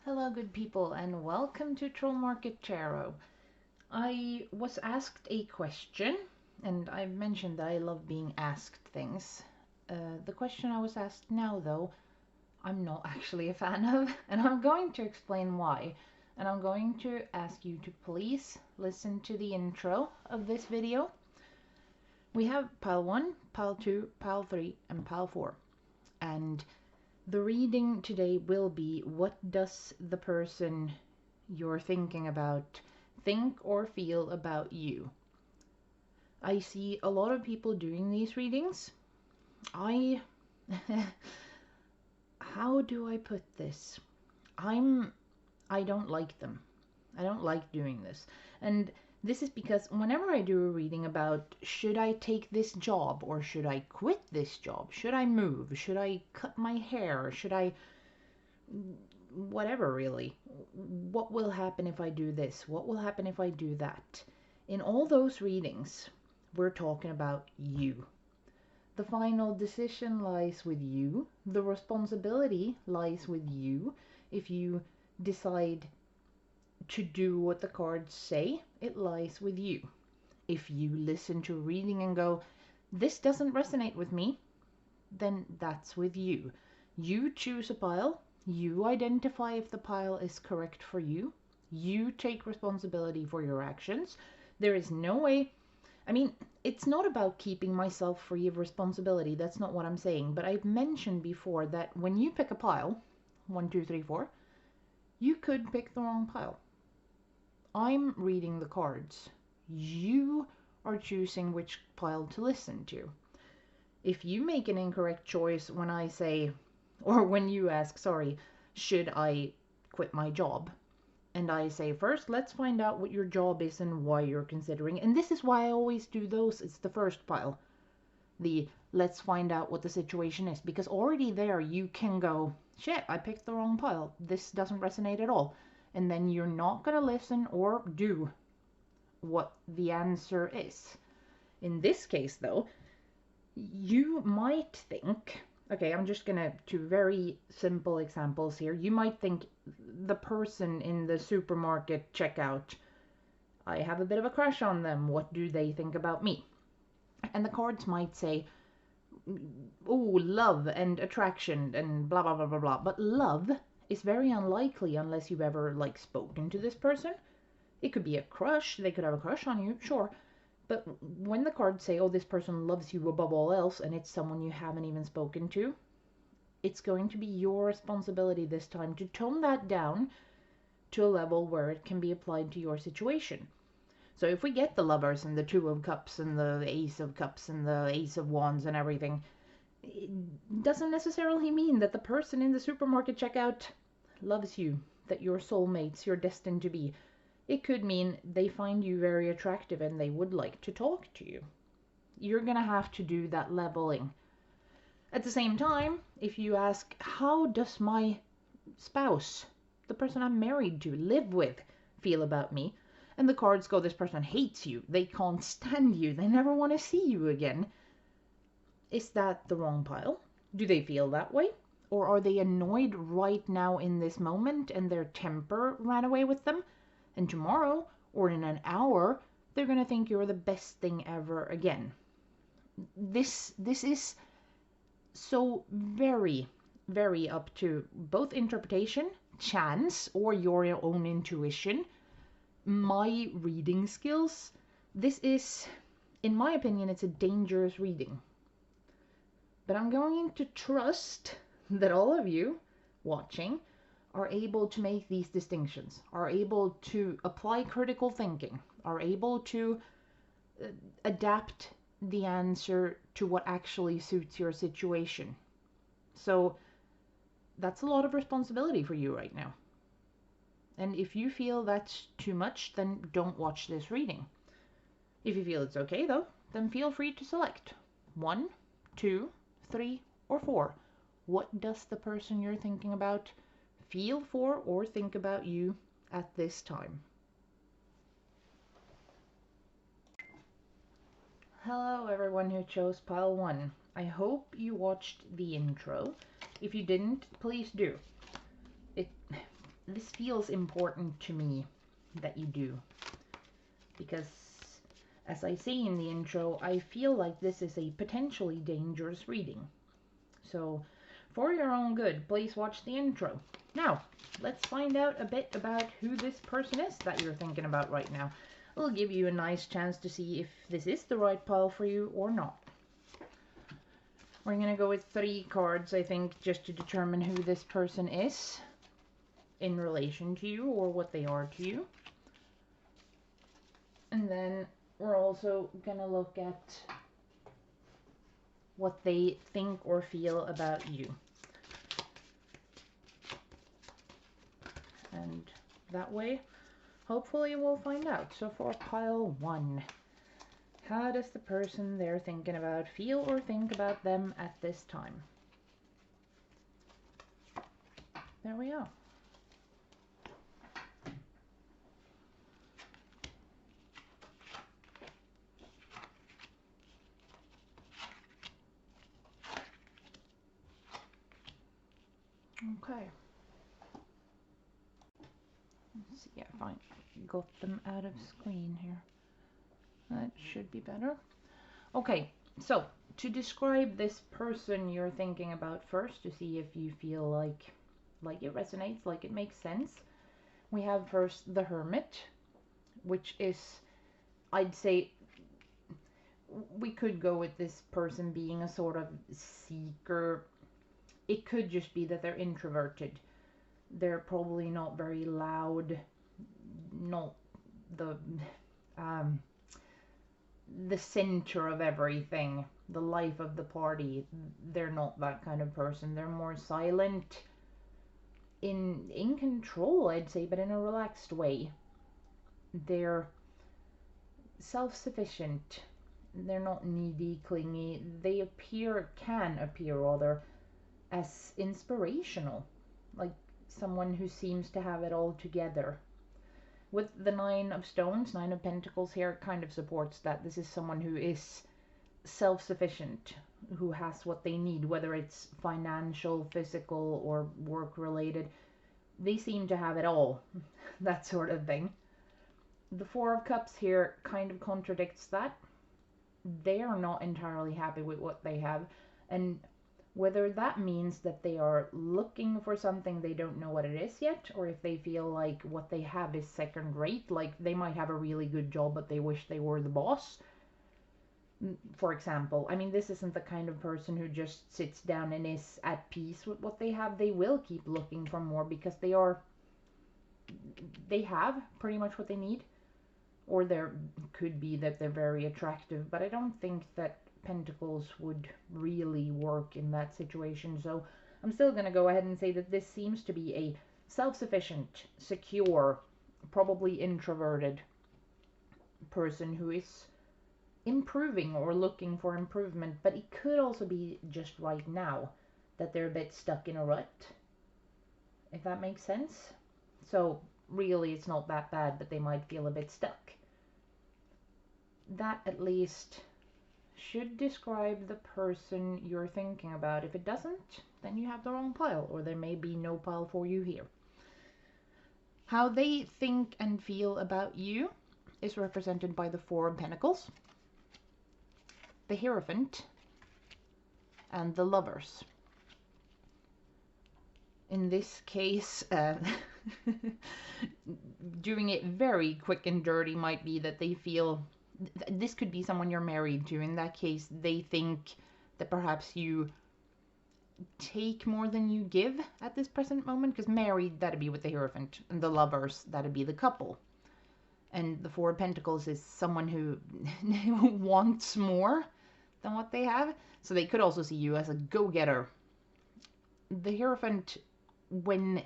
Hello, good people, and welcome to Troll Market Tarot. I was asked a question, and I mentioned that I love being asked things. The question I was asked now, though, I'm not actually a fan of, and I'm going to explain why. And I'm going to ask you to please listen to the intro of this video. We have pile 1, pile 2, pile 3, and pile 4. And the reading today will be, what does the person you're thinking about think or feel about you? I see a lot of people doing these readings. How do I put this? I don't like them. I don't like doing this. And this is because whenever I do a reading about should I take this job or should I quit this job? Should I move? Should I cut my hair? Should I whatever, really. What will happen if I do this? What will happen if I do that? In all those readings, we're talking about you. The final decision lies with you. The responsibility lies with you. If you decide to do what the cards say, it lies with you. If you listen to a reading and go, this doesn't resonate with me, then that's with you. You choose a pile. You identify if the pile is correct for you. You take responsibility for your actions. There is no way. I mean, it's not about keeping myself free of responsibility. That's not what I'm saying. But I've mentioned before that when you pick a pile, 1, 2, 3, 4, you could pick the wrong pile. I'm reading the cards. You are choosing which pile to listen to. If you make an incorrect choice when I say, or when you ask, sorry, should I quit my job? And I say, first, let's find out what your job is and why you're considering. And this is why I always do those. It's the first pile. The let's find out what the situation is. Because already there you can go, shit, I picked the wrong pile. This doesn't resonate at all. And then you're not going to listen or do what the answer is. In this case, though, you might think, okay, I'm just gonna, two very simple examples here. You might think the person in the supermarket checkout, I have a bit of a crush on them. What do they think about me? And the cards might say, oh, love and attraction and blah, blah, blah, blah, blah. But love is very unlikely unless you've ever, like, spoken to this person. It could be a crush. They could have a crush on you, sure. But when the cards say, oh, this person loves you above all else, and it's someone you haven't even spoken to, it's going to be your responsibility this time to tone that down to a level where it can be applied to your situation. So if we get the lovers and the 2 of cups and the ace of cups and the ace of wands and everything, it doesn't necessarily mean that the person in the supermarket checkout loves you, that you're soulmates, you're destined to be. It could mean they find you very attractive and they would like to talk to you. You're going to have to do that leveling. At the same time, if you ask, how does my spouse, the person I'm married to, live with, feel about me? And the cards go, this person hates you. They can't stand you. They never want to see you again. Is that the wrong pile? Do they feel that way? Or are they annoyed right now in this moment and their temper ran away with them? And tomorrow, or in an hour, they're going to think you're the best thing ever again. This is so very, very up to both interpretation, chance, or your own intuition, my reading skills. This is, in my opinion, it's a dangerous reading. But I'm going to trust that all of you watching are able to make these distinctions, are able to apply critical thinking, are able to adapt the answer to what actually suits your situation. So that's a lot of responsibility for you right now. And if you feel that's too much, then don't watch this reading. If you feel it's okay, though, then feel free to select 1, 2, 3, or 4. What does the person you're thinking about feel for or think about you at this time? Hello everyone who chose pile 1. I hope you watched the intro. If you didn't, please do. This this feels important to me that you do. Because, as I say in the intro, I feel like this is a potentially dangerous reading. So, for your own good, please watch the intro. Now, let's find out a bit about who this person is that you're thinking about right now. It'll give you a nice chance to see if this is the right pile for you or not. We're going to go with 3 cards, I think, just to determine who this person is in relation to you or what they are to you. And then we're also going to look at what they think or feel about you. And that way, hopefully we'll find out. So for pile 1, how does the person they're thinking about feel or think about them at this time? There we are. Okay. Let's see if I got them out of screen here. That should be better. Okay, so to describe this person you're thinking about first, to see if you feel like it resonates, like it makes sense, we have first the Hermit, which is, I'd say, we could go with this person being a sort of seeker. It could just be that they're introverted. They're probably not very loud, not the center of everything, the life of the party. They're not that kind of person. They're more silent, in control, I'd say, but in a relaxed way. They're self-sufficient. They're not needy, clingy. They can appear rather, as inspirational, like someone who seems to have it all together. With the 9 of Stones, 9 of Pentacles here, kind of supports that. This is someone who is self-sufficient, who has what they need, whether it's financial, physical, or work-related. They seem to have it all, that sort of thing. The 4 of Cups here kind of contradicts that. They are not entirely happy with what they have, and whether that means that they are looking for something they don't know what it is yet, or if they feel like what they have is second rate, like they might have a really good job but they wish they were the boss, for example. I mean, this isn't the kind of person who just sits down and is at peace with what they have. They will keep looking for more because they have pretty much what they need. Or there could be that they're very attractive, but I don't think that Pentacles would really work in that situation. So I'm still going to go ahead and say that this seems to be a self-sufficient, secure, probably introverted person who is improving or looking for improvement. But it could also be just right now that they're a bit stuck in a rut, if that makes sense. So really it's not that bad, but they might feel a bit stuck. That at least should describe the person you're thinking about. If it doesn't, then you have the wrong pile, or there may be no pile for you here. How they think and feel about you is represented by the 4 of Pentacles, the Hierophant, and the Lovers. In this case, doing it very quick and dirty might be that they feel, this could be someone you're married to. In that case, they think that perhaps you take more than you give at this present moment, because married, that'd be with the Hierophant, and the Lovers, that'd be the couple. And the 4 of Pentacles is someone who wants more than what they have. So they could also see you as a go-getter. The Hierophant, when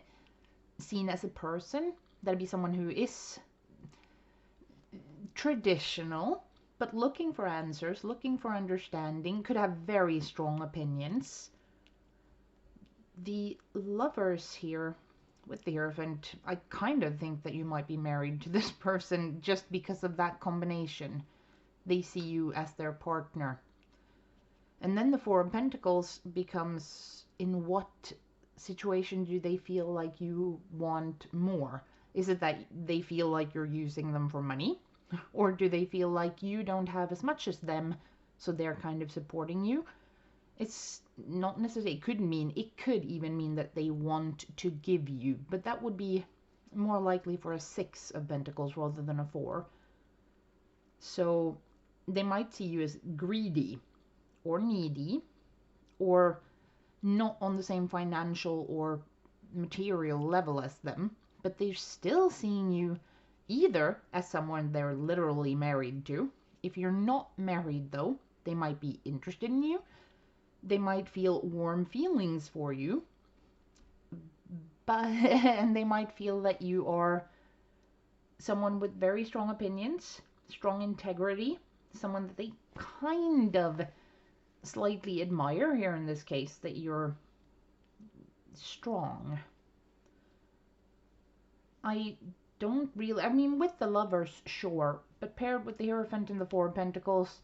seen as a person, that'd be someone who is traditional, but looking for answers, looking for understanding, could have very strong opinions. The Lovers here with the Hierophant, I kind of think that you might be married to this person just because of that combination. They see you as their partner. And then the 4 of Pentacles becomes, in what situation do they feel like you want more? Is it that they feel like you're using them for money? Or do they feel like you don't have as much as them, so they're kind of supporting you? It's not necessarily, it could even mean that they want to give you, but that would be more likely for a 6 of Pentacles rather than a 4. So they might see you as greedy or needy, or not on the same financial or material level as them, but they're still seeing you either as someone they're literally married to. If you're not married though, they might be interested in you. They might feel warm feelings for you, but and they might feel that you are someone with very strong opinions, strong integrity, someone that they kind of slightly admire here in this case, that you're strong. I don't really, I mean, with the Lovers, sure, but paired with the Hierophant and the Four of Pentacles,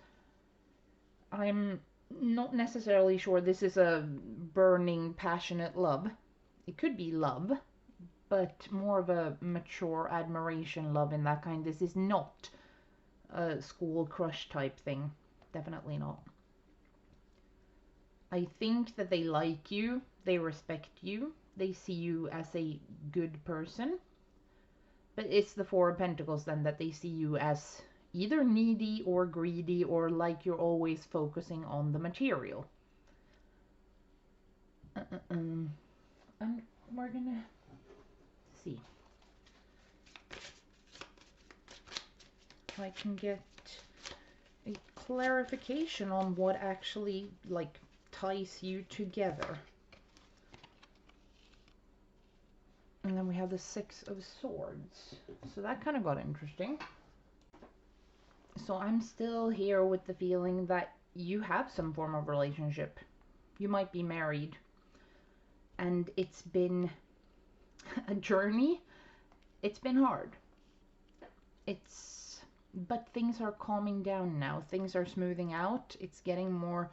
I'm not necessarily sure this is a burning, passionate love. It could be love, but more of a mature admiration love in that kind. This is not a school crush type thing. Definitely not. I think that they like you, they respect you, they see you as a good person. But it's the Four of Pentacles then that they see you as either needy or greedy, or like you're always focusing on the material. We're gonna see if I can get a clarification on what actually like ties you together. And then we have the Six of Swords. So that kind of got interesting. So I'm still here with the feeling that you have some form of relationship. You might be married. And it's been a journey. It's been hard. But things are calming down now. Things are smoothing out. It's getting more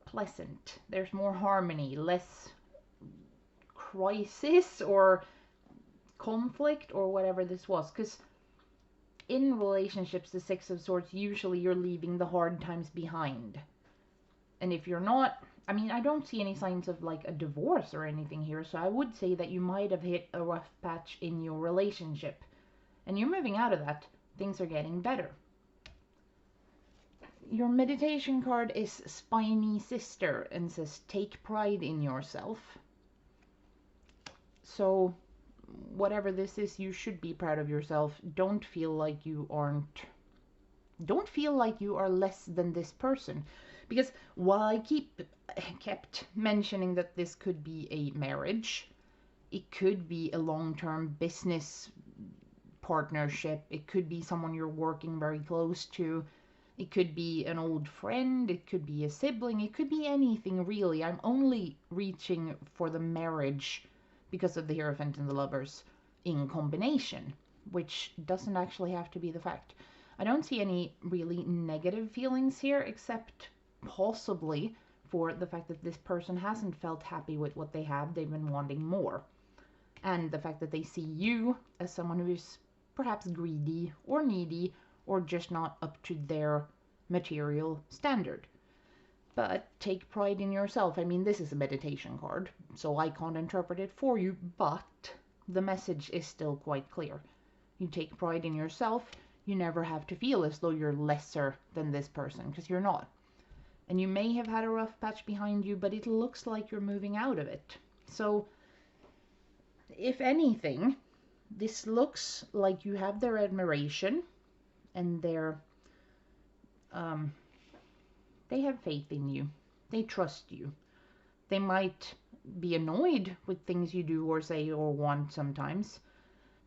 pleasant. There's more harmony, less crisis or conflict or whatever this was. Because in relationships, the Six of Swords, usually you're leaving the hard times behind. And if you're not, I mean, I don't see any signs of like a divorce or anything here, so I would say that you might have hit a rough patch in your relationship. And you're moving out of that. Things are getting better. Your meditation card is Spiny Sister and says, take pride in yourself. So whatever this is, you should be proud of yourself. Don't feel like you aren't. Don't feel like you are less than this person. Because while I kept mentioning that this could be a marriage, it could be a long-term business partnership, it could be someone you're working very close to, it could be an old friend, it could be a sibling, it could be anything really. I'm only reaching for the marriage because of the Hierophant and the Lovers in combination, which doesn't actually have to be the fact. I don't see any really negative feelings here, except possibly for the fact that this person hasn't felt happy with what they have. They've been wanting more. And the fact that they see you as someone who is perhaps greedy or needy or just not up to their material standard. But take pride in yourself. I mean, this is a meditation card, so I can't interpret it for you, but the message is still quite clear. You take pride in yourself. You never have to feel as though you're lesser than this person, because you're not. And you may have had a rough patch behind you, but it looks like you're moving out of it. So, if anything, this looks like you have their admiration and their, they have faith in you. They trust you. They might be annoyed with things you do or say or want sometimes,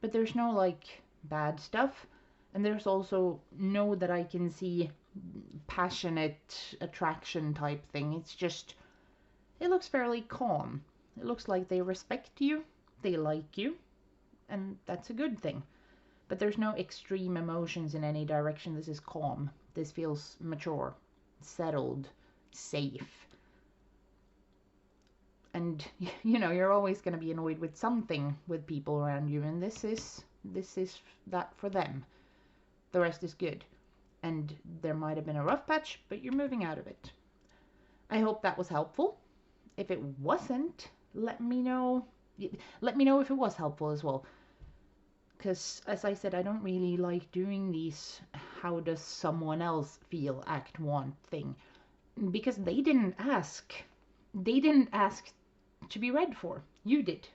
but there's no like bad stuff. And there's also no, that I can see, passionate attraction type thing. It's just, it looks fairly calm. It looks like they respect you, they like you, and that's a good thing. But there's no extreme emotions in any direction. This is calm. This feels mature, settled, safe. And you know, you're always going to be annoyed with something with people around you, and this is that for them. The rest is good. And there might have been a rough patch, but you're moving out of it. I hope that was helpful. If it wasn't, let me know. Let me know if it was helpful as well. Because, as I said, I don't really like doing these how does someone else feel act one thing. Because they didn't ask. They didn't ask to be read for. You did.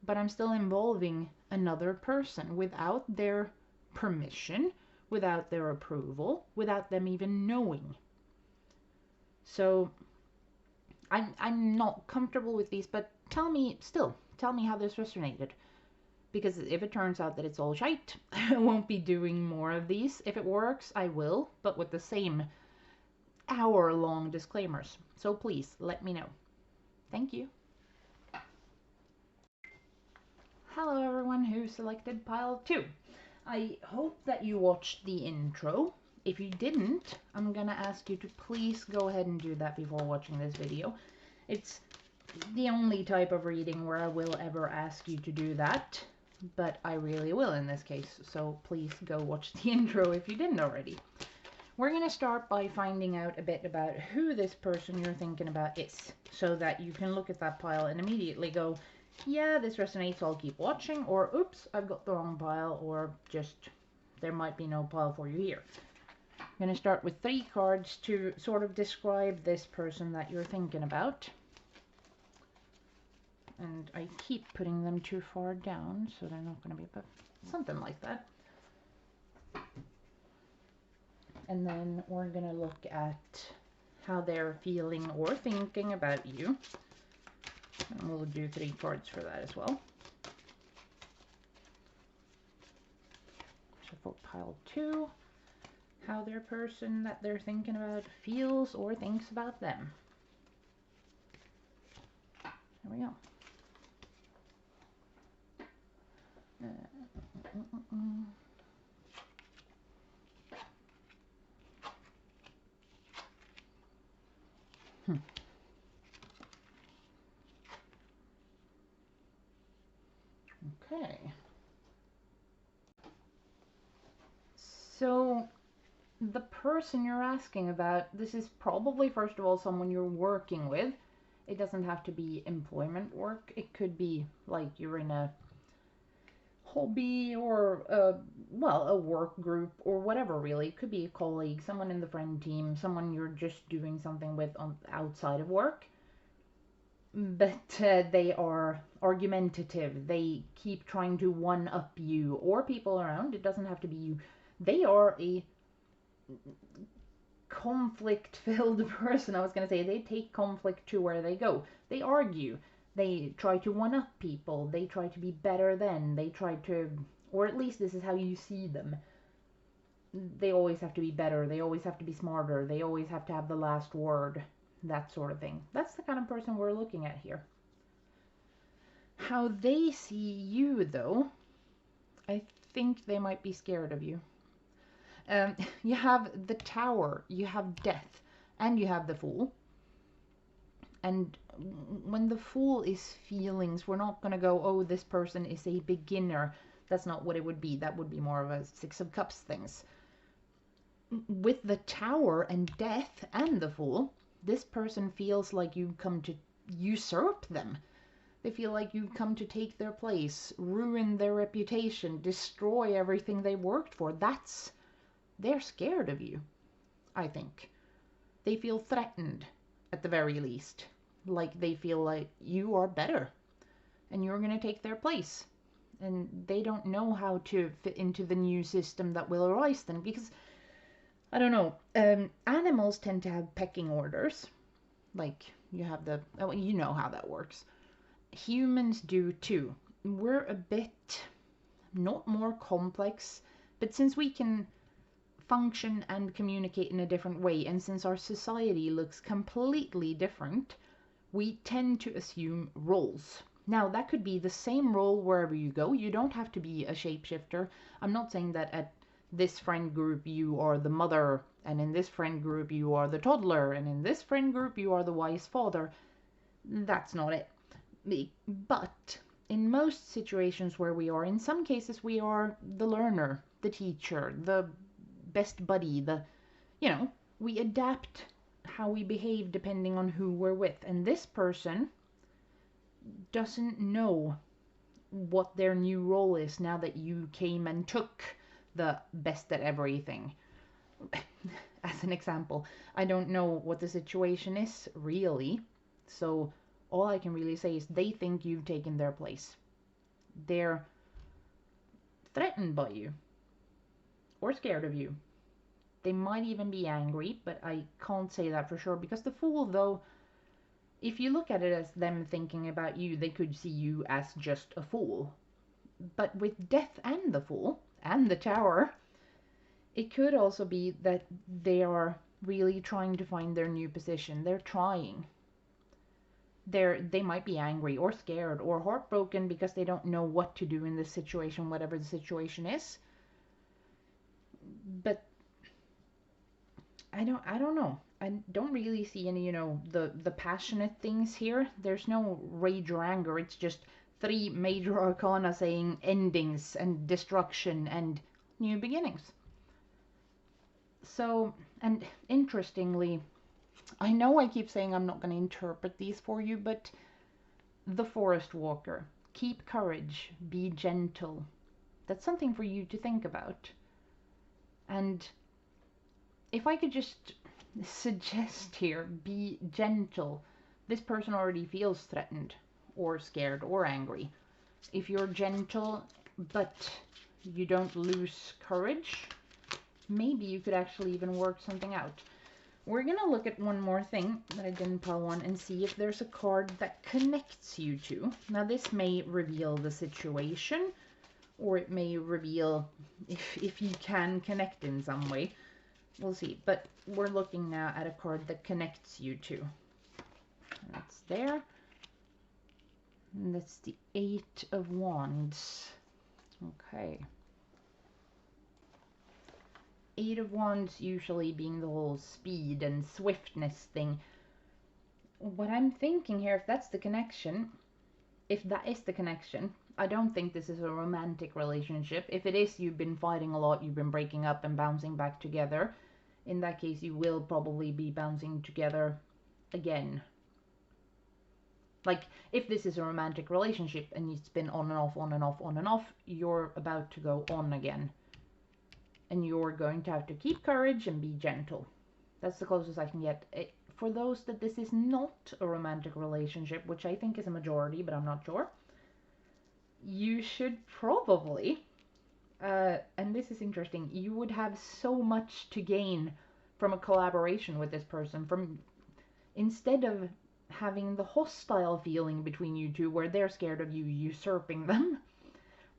But I'm still involving another person without their permission, without their approval, without them even knowing. So I'm not comfortable with these, but tell me how this resonated. Because if it turns out that it's all shite, I won't be doing more of these. If it works, I will, but with the same hour-long disclaimers. So please, let me know. Thank you. Hello everyone who selected pile 2. I hope that you watched the intro. If you didn't, I'm gonna ask you to please go ahead and do that before watching this video. It's the only type of reading where I will ever ask you to do that, but I really will in this case, so please go watch the intro if you didn't already. We're gonna start by finding out a bit about who this person you're thinking about is, so that you can look at that pile and immediately go, yeah, this resonates, I'll keep watching, or oops, I've got the wrong pile, or just there might be no pile for you here. I'm going to start with 3 cards to sort of describe this person that you're thinking about. And I keep putting them too far down, so they're not going to be, but something like that. And then we're going to look at how they're feeling or thinking about you. And we'll do 3 cards for that as well. So for pile 2, how their person that they're thinking about feels or thinks about them. There we go. Okay. So the person you're asking about, this is probably first of all someone you're working with. It doesn't have to be employment work. It could be like you're in a hobby or a work group or whatever, really. It could be a colleague, someone in the friend team, someone you're just doing something with outside of work. But they are argumentative. They keep trying to one-up you or people around. It doesn't have to be you. They are a conflict-filled person. I was going to say they take conflict to where they go. They argue. They try to one-up people. They try to be better than. They try to, or at least this is how you see them. They always have to be better. They always have to be smarter. They always have to have the last word. That sort of thing. That's the kind of person we're looking at here. How they see you, though, I think they might be scared of you. You have the Tower, you have Death, and you have the Fool. And when the Fool is feelings, we're not going to go, oh, this person is a beginner. That's not what it would be. That would be more of a 6 of Cups things. With the Tower and Death and the Fool, this person feels like you've come to usurp them. They feel like you've come to take their place, ruin their reputation, destroy everything they worked for. They're scared of you, I think. They feel threatened, at the very least. Like they feel like you are better, and you're going to take their place. And they don't know how to fit into the new system that will arise then, because I don't know. Animals tend to have pecking orders. Like, you have you know how that works. Humans do too. We're a bit, not more complex, but since we can function and communicate in a different way, and since our society looks completely different, we tend to assume roles. Now, that could be the same role wherever you go. You don't have to be a shapeshifter. I'm not saying that at this friend group you are the mother, and in this friend group you are the toddler, and in this friend group you are the wise father. That's not it. But in most situations where we are, in some cases we are the learner, the teacher, the best buddy, you know, we adapt how we behave depending on who we're with. And this person doesn't know what their new role is now that you came and took the best at everything. As an example, I don't know what the situation is really, so all I can really say is they think you've taken their place. They're threatened by you or scared of you. They might even be angry, but I can't say that for sure, because the Fool, though, if you look at it as them thinking about you, they could see you as just a fool. But with Death and the Fool and the Tower, it could also be that they are really trying to find their new position. They're trying. They might be angry or scared or heartbroken because they don't know what to do in this situation, whatever the situation is. But I don't know. I don't really see any, the passionate things here. There's no rage or anger. It's just 3 major arcana saying endings and destruction and new beginnings. So, and interestingly, I know I keep saying I'm not going to interpret these for you, but the Forest Walker, keep courage, be gentle. That's something for you to think about. And if I could just suggest here, be gentle. This person already feels threatened or scared or angry. If you're gentle but you don't lose courage, maybe you could actually even work something out. We're going to look at one more thing that I didn't pull on and see if there's a card that connects you two. Now this may reveal the situation, or it may reveal if you can connect in some way. We'll see. But we're looking now at a card that connects you two. And that's there. And that's the 8 of Wands. Okay. 8 of Wands usually being the whole speed and swiftness thing. What I'm thinking here, if that's the connection, if that is the connection, I don't think this is a romantic relationship. If it is, you've been fighting a lot, you've been breaking up and bouncing back together. In that case, you will probably be bouncing together again. Like, if this is a romantic relationship and it's been on and off, on and off, on and off, you're about to go on again. And you're going to have to keep courage and be gentle. That's the closest I can get. For those that this is not a romantic relationship, which I think is a majority, but I'm not sure, you should probably, and this is interesting, you would have so much to gain from a collaboration with this person. From instead of having the hostile feeling between you two where they're scared of you usurping them,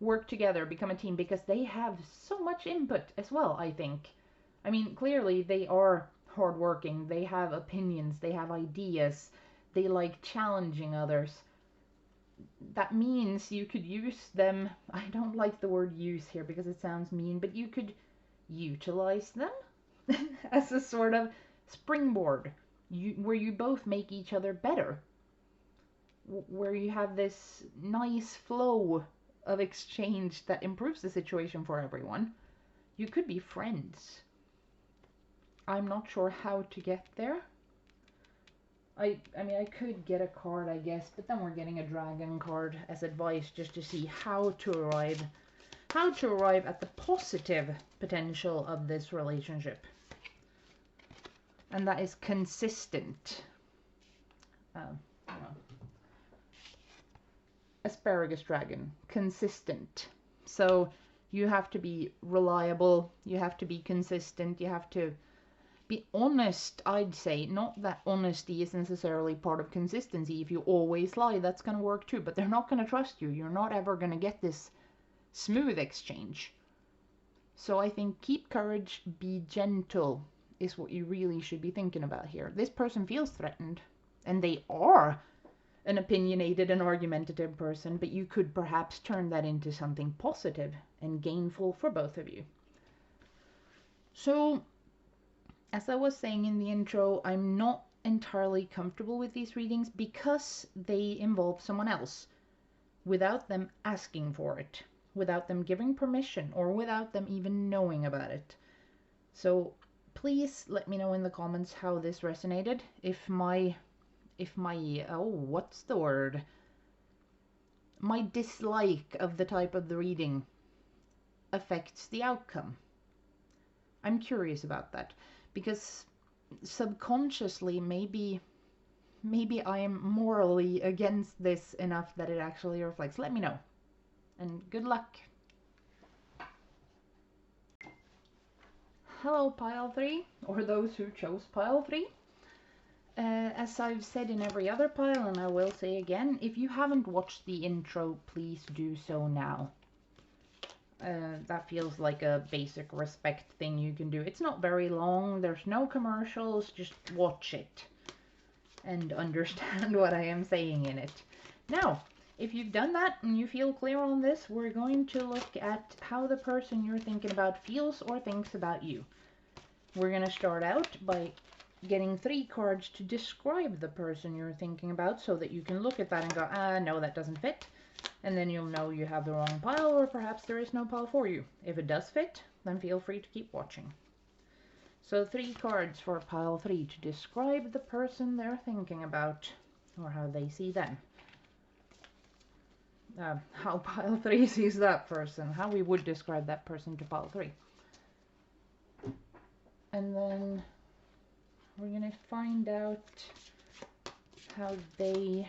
work together, become a team, because they have so much input as well, I think. I mean, clearly they are hardworking, they have opinions, they have ideas, they like challenging others. That means you could use them, I don't like the word use here because it sounds mean, but you could utilize them as a sort of springboard, where you both make each other better, where you have this nice flow of exchange that improves the situation for everyone. You could be friends. I'm not sure how to get there. I mean, I could get a card, I guess, but then we're getting a dragon card as advice just to see how to arrive at the positive potential of this relationship. And that is consistent. Asparagus dragon, consistent. So you have to be reliable, you have to be consistent, you have to be honest, I'd say. Not that honesty is necessarily part of consistency. If you always lie, that's going to work too, but they're not going to trust you. You're not ever going to get this smooth exchange. So I think keep courage, be gentle is what you really should be thinking about here. This person feels threatened, and they are an opinionated and argumentative person, but you could perhaps turn that into something positive and gainful for both of you. So, as I was saying in the intro, I'm not entirely comfortable with these readings because they involve someone else without them asking for it, without them giving permission, or without them even knowing about it. So please let me know in the comments how this resonated. If my oh, what's the word? My dislike of the type of the reading affects the outcome. I'm curious about that because subconsciously maybe I am morally against this enough that it actually reflects. Let me know. And good luck. Hello pile 3, or those who chose pile 3. As I've said in every other pile, and I will say again, if you haven't watched the intro, please do so now. That feels like a basic respect thing you can do. It's not very long, there's no commercials, just watch it and understand what I am saying in it. Now, if you've done that and you feel clear on this, we're going to look at how the person you're thinking about feels or thinks about you. We're going to start out by getting 3 cards to describe the person you're thinking about so that you can look at that and go, no, that doesn't fit. And then you'll know you have the wrong pile, or perhaps there is no pile for you. If it does fit, then feel free to keep watching. So 3 cards for pile 3 to describe the person they're thinking about, or how they see them. How pile 3 sees that person, how we would describe that person to pile 3. And then we're going to find out how they,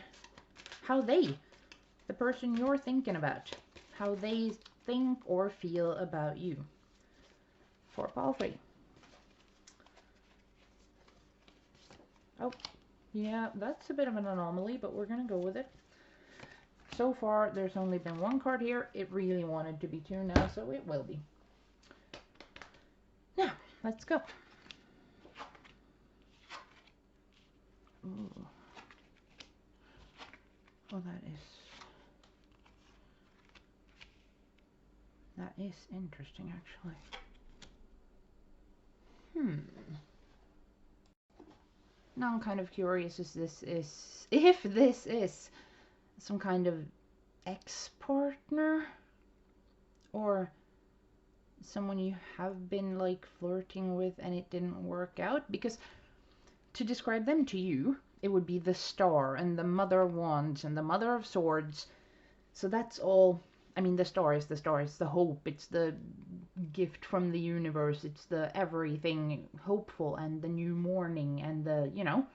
the person you're thinking about, how they think or feel about you for pile 3. Oh, yeah, that's a bit of an anomaly, but we're going to go with it. So far, there's only been 1 card here. It really wanted to be 2 now, so it will be. Now, let's go. Ooh. Well, that is interesting, actually. Now I'm kind of curious if this is some kind of ex-partner or someone you have been like flirting with and it didn't work out, because to describe them to you, it would be the Star and the Mother of Wands and the Mother of Swords. So that's all. I mean, the Star is the Star. It's the hope. It's the gift from the universe. It's the everything hopeful and the new morning and the, you know.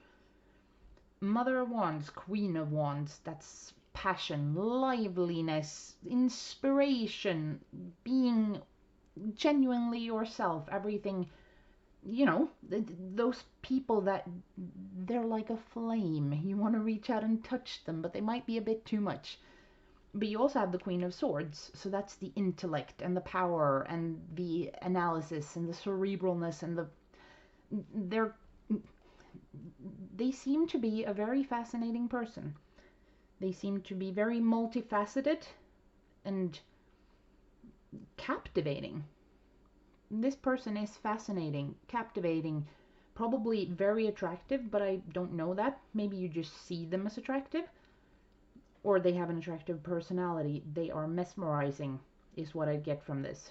Mother of Wands, Queen of Wands. That's passion, liveliness, inspiration, being genuinely yourself. Everything, you know, those people that they're like a flame. You want to reach out and touch them, but they might be a bit too much. But you also have the Queen of Swords, so that's the intellect and the power and the analysis and the cerebralness and they seem to be a very fascinating person. They seem to be very multifaceted and captivating. This person is fascinating, captivating, probably very attractive, but I don't know that. Maybe you just see them as attractive. Or they have an attractive personality. They are mesmerizing, is what I get from this.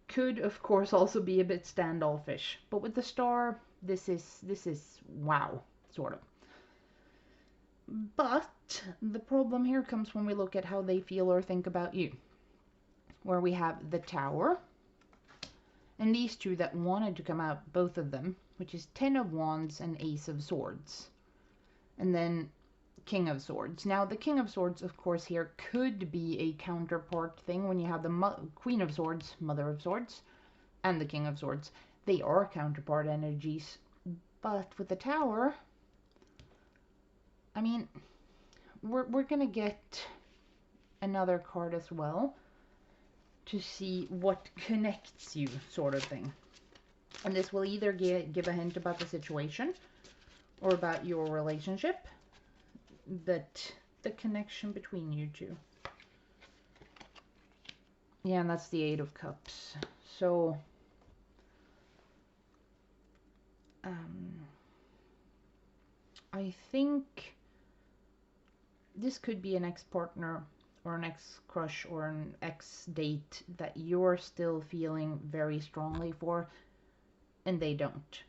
Could, of course, also be a bit standoffish. But with the Star, this is wow, sort of. But the problem here comes when we look at how they feel or think about you. Where we have the Tower. And these 2 that wanted to come out, both of them, which is 10 of Wands and Ace of Swords. And then King of Swords. Now, the King of Swords, of course, here could be a counterpart thing when you have the Queen of Swords, Mother of Swords, and the King of Swords. They are counterpart energies. But with the Tower, I mean, we're going to get another card as well to see what connects you, sort of thing. And this will either give a hint about the situation or about your relationship. That the connection between you 2. Yeah, and that's the 8 of Cups. So I think this could be an ex-partner or an ex-crush or an ex-date that you're still feeling very strongly for, and they don't.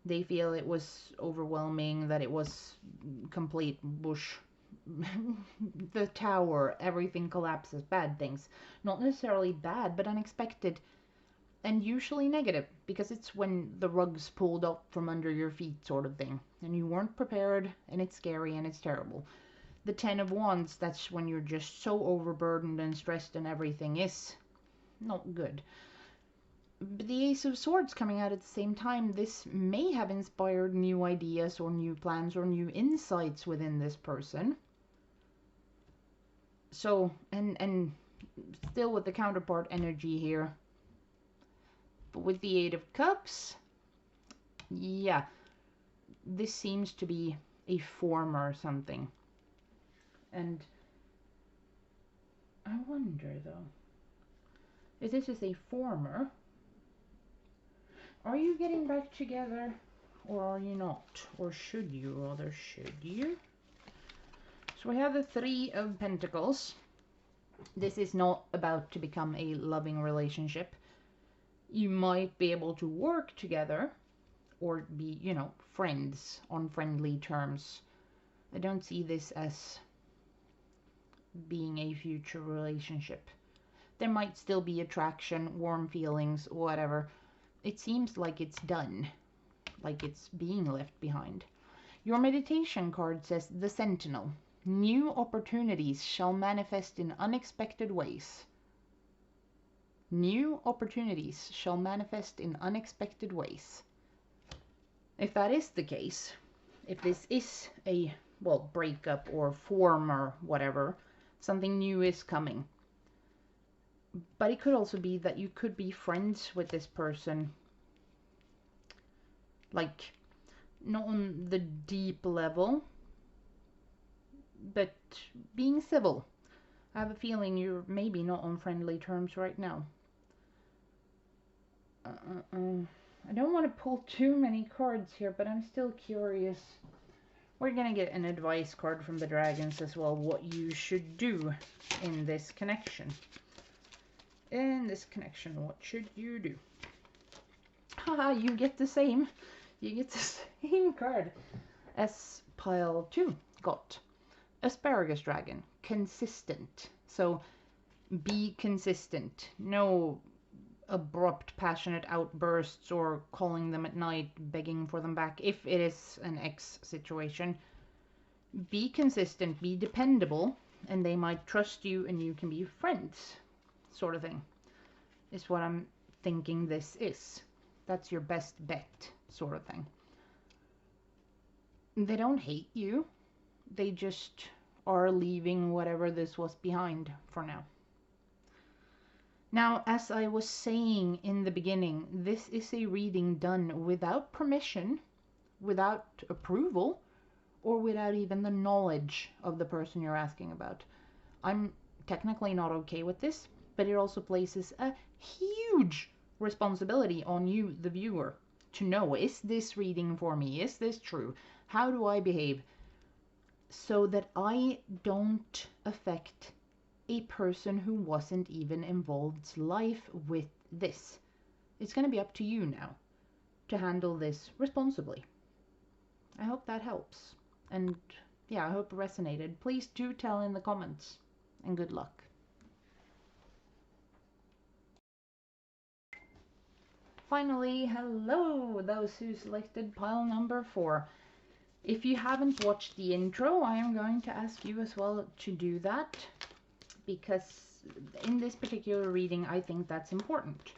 They feel it was overwhelming, that it was complete bush. The tower, everything collapses, bad things. Not necessarily bad, but unexpected. And usually negative, because it's when the rug's pulled up from under your feet sort of thing. And you weren't prepared, and it's scary, and it's terrible. The 10 of Wands, that's when you're just so overburdened and stressed and everything is not good. But the Ace of Swords coming out at the same time, this may have inspired new ideas or new plans or new insights within this person. So, and still with the counterpart energy here. But with the Eight of Cups, yeah, this seems to be a former something. And I wonder though, if this is a former, are you getting back together or are you not? Or should you, rather, should you? So we have the Three of Pentacles. This is not about to become a loving relationship. You might be able to work together or be, you know, friends on friendly terms. I don't see this as being a future relationship. There might still be attraction, warm feelings, whatever. It seems like it's done, like it's being left behind. Your meditation card says the Sentinel. New opportunities shall manifest in unexpected ways. New opportunities shall manifest in unexpected ways. If that is the case, if this is a, well, breakup or former whatever, something new is coming. But it could also be that you could be friends with this person, like, not on the deep level, but being civil. I have a feeling you're maybe not on friendly terms right now. I don't want to pull too many cards here, but I'm still curious. We're gonna get an advice card from the dragons as well, what you should do in this connection. In this connection, what should you do? Haha, you get the same. You get the same card as pile 2 got. Asparagus dragon. Consistent. So be consistent. No abrupt, passionate outbursts or calling them at night, begging for them back. If it is an ex situation, be consistent, be dependable, and they might trust you and you can be friends, sort of thing, is what I'm thinking this is. That's your best bet, sort of thing. They don't hate you. They just are leaving whatever this was behind for now. Now, as I was saying in the beginning, this is a reading done without permission, without approval, or without even the knowledge of the person you're asking about. I'm technically not okay with this, but it also places a huge responsibility on you, the viewer, to know, is this reading for me? Is this true? How do I behave? So that I don't affect a person who wasn't even involved's life with this. It's going to be up to you now to handle this responsibly. I hope that helps. And yeah, I hope it resonated. Please do tell in the comments. And good luck. Finally, hello, those who selected pile number 4. If you haven't watched the intro, I am going to ask you as well to do that, because in this particular reading, I think that's important.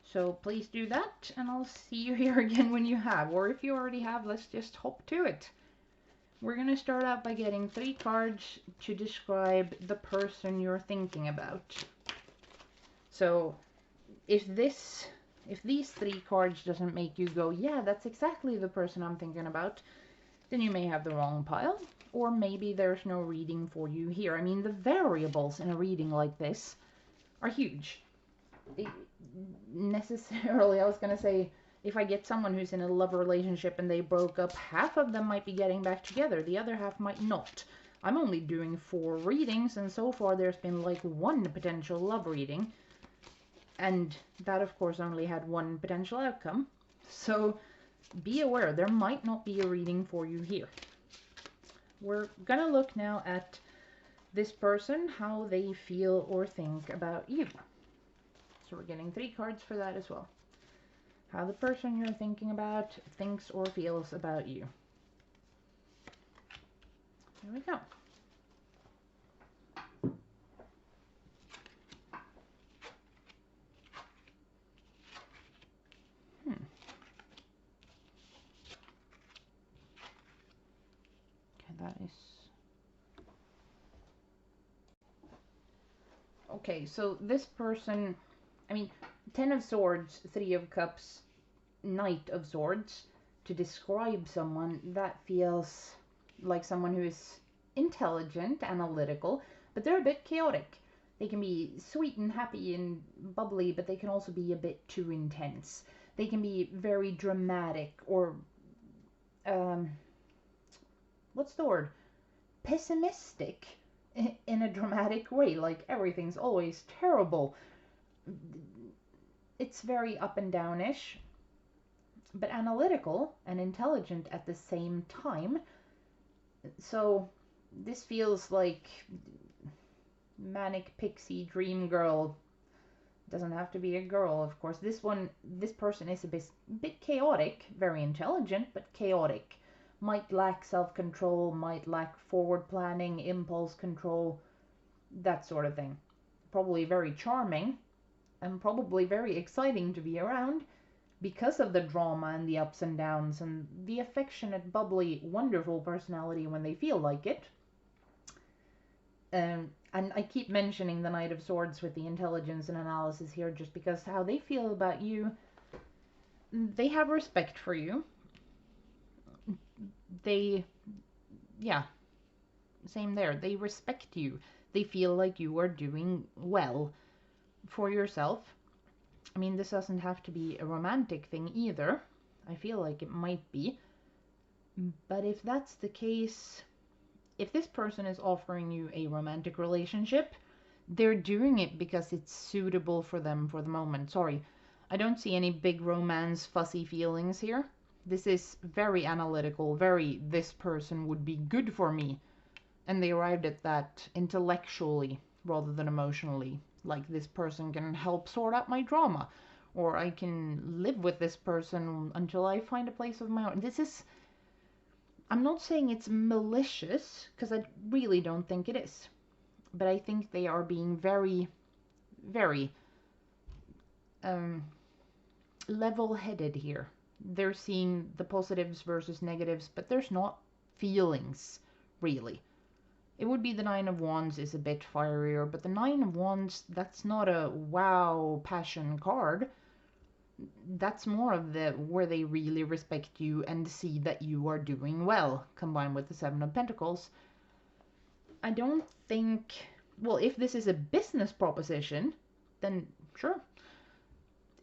So please do that, and I'll see you here again when you have, or if you already have, let's just hop to it. We're going to start out by getting 3 cards to describe the person you're thinking about. So if these 3 cards doesn't make you go, yeah, that's exactly the person I'm thinking about, then you may have the wrong pile, or maybe there's no reading for you here. I mean, the variables in a reading like this are huge. Necessarily, I was going to say, if I get someone who's in a love relationship and they broke up, half of them might be getting back together, the other half might not. I'm only doing 4 readings, and so far there's been like 1 potential love reading. And that, of course, only had 1 potential outcome. So be aware, there might not be a reading for you here. We're gonna look now at this person, how they feel or think about you. So we're getting 3 cards for that as well. How the person you're thinking about thinks or feels about you. Here we go. Okay, that is... Okay, so this person, I mean, 10 of Swords, 3 of Cups, Knight of Swords, to describe someone, that feels like someone who is intelligent, analytical, but they're a bit chaotic. They can be sweet and happy and bubbly, but they can also be a bit too intense. They can be very dramatic or, what's the word? Pessimistic in a dramatic way, like everything's always terrible. It's very up and downish, but analytical and intelligent at the same time. So this feels like manic pixie dream girl. Doesn't have to be a girl, of course. This person is a bit chaotic, very intelligent, but chaotic. Might lack self-control, might lack forward planning, impulse control, that sort of thing. Probably very charming and probably very exciting to be around because of the drama and the ups and downs and the affectionate, bubbly, wonderful personality when they feel like it. And I keep mentioning the Knight of Swords with the intelligence and analysis here just because how they feel about you, they have respect for you. They, yeah, same there. They respect you. They feel like you are doing well for yourself. I mean, this doesn't have to be a romantic thing either. I feel like it might be. But if that's the case, if this person is offering you a romantic relationship, they're doing it because it's suitable for them for the moment. Sorry, I don't see any big romance, fuzzy feelings here. This is very analytical, very this person would be good for me. And they arrived at that intellectually rather than emotionally. Like, this person can help sort out my drama. Or I can live with this person until I find a place of my own. This is... I'm not saying it's malicious, because I really don't think it is. But I think they are being very, very level-headed here. They're seeing the positives versus negatives, but there's not feelings, really. It would be the Nine of Wands is a bit fierier, but the Nine of Wands, that's not a wow passion card. That's more of the where they really respect you and see that you are doing well, combined with the Seven of Pentacles. I don't think... Well, if this is a business proposition, then sure.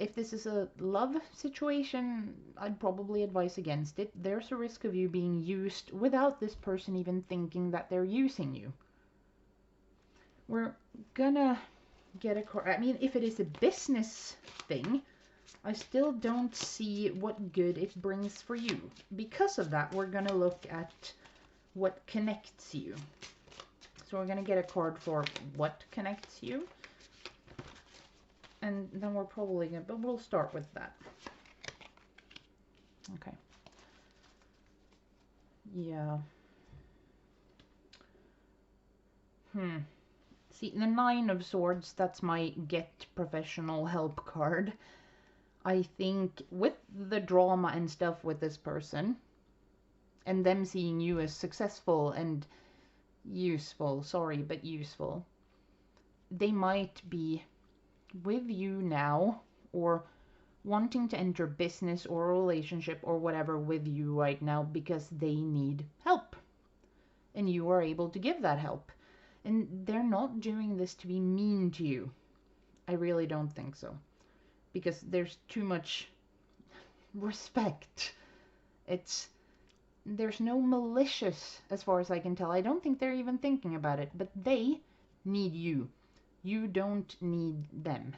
If this is a love situation, I'd probably advise against it. There's a risk of you being used without this person even thinking that they're using you. We're gonna get a card. I mean, if it is a business thing, I still don't see what good it brings for you. Because of that, we're gonna look at what connects you. So we're gonna get a card for what connects you. And then we're probably gonna, but we'll start with that. Okay. Yeah. See, the Nine of Swords, that's my get professional help card. I think with the drama and stuff with this person, and them seeing you as successful and useful, sorry, but useful, they might be with you now, or wanting to enter business or a relationship or whatever with you right now because they need help. And you are able to give that help. And they're not doing this to be mean to you. I really don't think so. Because there's too much respect. There's no malicious, as far as I can tell. I don't think they're even thinking about it, but they need you. You don't need them.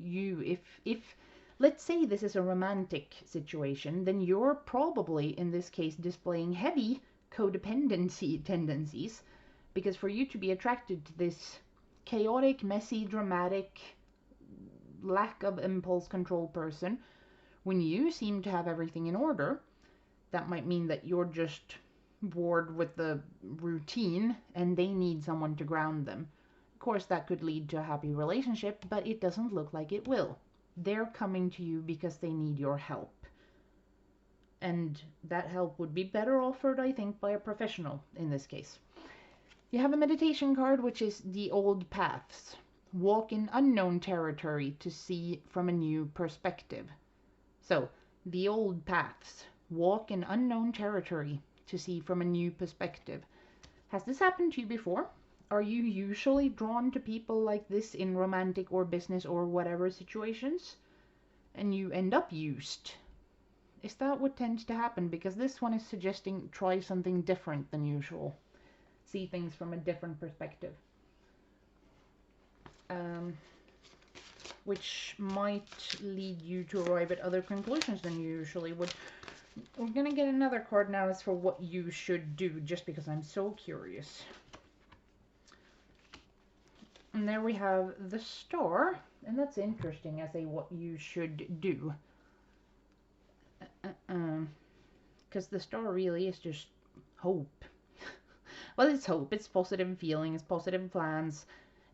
If let's say this is a romantic situation, then you're probably in this case displaying heavy codependency tendencies, because for you to be attracted to this chaotic, messy, dramatic, lack of impulse control person, when you seem to have everything in order, that might mean that you're just bored with the routine and they need someone to ground them. Of course, that could lead to a happy relationship, but it doesn't look like it will. They're coming to you because they need your help. And that help would be better offered, I think, by a professional in this case. You have a meditation card, which is the old paths. Walk in unknown territory to see from a new perspective. So, the old paths. Walk in unknown territory to see from a new perspective. Has this happened to you before? Are you usually drawn to people like this in romantic or business or whatever situations? And you end up used? Is that what tends to happen? Because this one is suggesting try something different than usual. See things from a different perspective. Which might lead you to arrive at other conclusions than you usually would. We're gonna get another card now as for what you should do, just because I'm so curious. And there we have the star, and that's interesting as a what you should do. Because the star really is just hope. Well, it's hope, it's positive feelings, positive plans,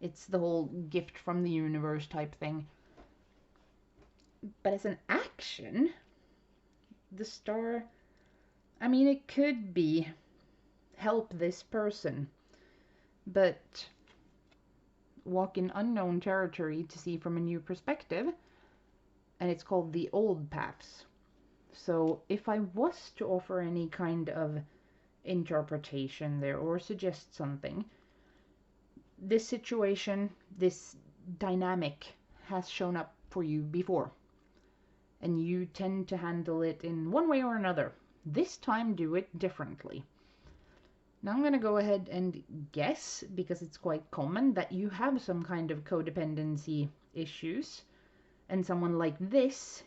it's the whole gift from the universe type thing. But as an action, the star, I mean, it could be help this person, but walk in unknown territory to see from a new perspective, and it's called the old paths. So if I was to offer any kind of interpretation there or suggest something, this situation, this dynamic has shown up for you before, and you tend to handle it in one way or another. This time do it differently. Now I'm going to go ahead and guess, because it's quite common, that you have some kind of codependency issues, and someone like this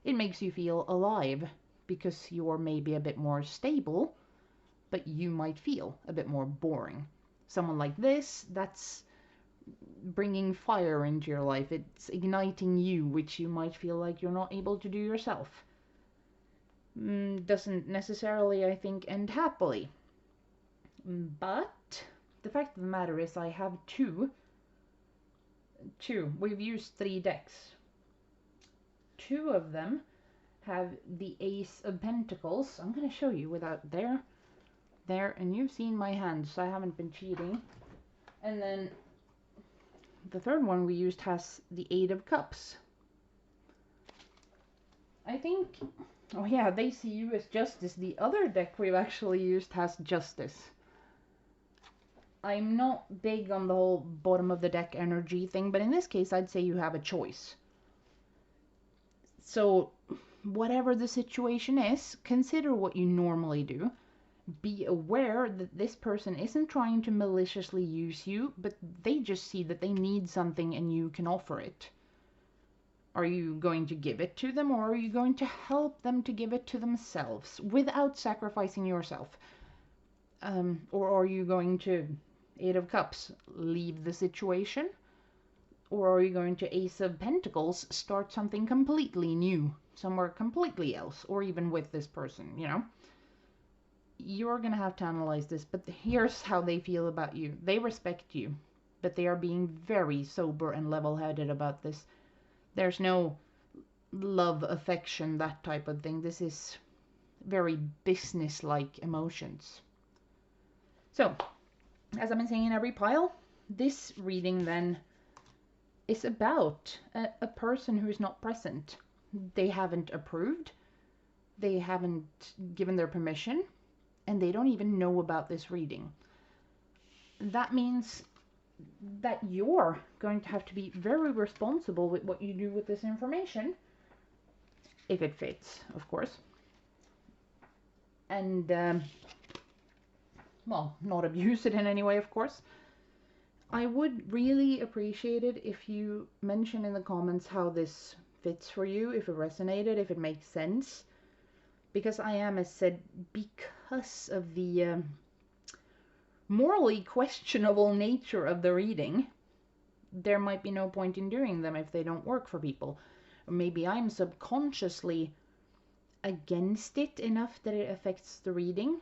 it makes you feel alive, because you're maybe a bit more stable, but you might feel a bit more boring. Someone like this, that's bringing fire into your life. It's igniting you, which you might feel like you're not able to do yourself. Doesn't necessarily, I think, end happily. But the fact of the matter is I have two. We've used 3 decks. 2 of them have the Ace of Pentacles. I'm going to show you without there, and you've seen my hand, so I haven't been cheating. And then the third one we used has the 8 of Cups. I think, oh yeah, they see you as Justice. The other deck we've actually used has Justice. I'm not big on the whole bottom of the deck energy thing, but in this case I'd say you have a choice. So whatever the situation is, consider what you normally do. Be aware that this person isn't trying to maliciously use you, but they just see that they need something and you can offer it. Are you going to give it to them, or are you going to help them to give it to themselves without sacrificing yourself? Or are you going to, 8 of Cups, leave the situation? Or are you going to Ace of Pentacles, start something completely new, somewhere completely else, or even with this person, you know? You're going to have to analyze this, but here's how they feel about you. They respect you, but they are being very sober and level-headed about this. There's no love, affection, that type of thing. This is very business-like emotions. So, as I've been saying in every pile, this reading then is about a person who is not present. They haven't approved, they haven't given their permission, and they don't even know about this reading. That means that you're going to have to be very responsible with what you do with this information, if it fits, of course. And, well, not abuse it in any way, of course. I would really appreciate it if you mention in the comments how this fits for you, if it resonated, if it makes sense. Because I am, as said, because of the morally questionable nature of the reading, there might be no point in doing them if they don't work for people. Or maybe I'm subconsciously against it enough that it affects the reading.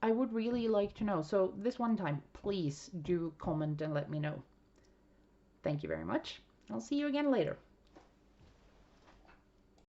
I would really like to know. So this one time, please do comment and let me know. Thank you very much. I'll see you again later.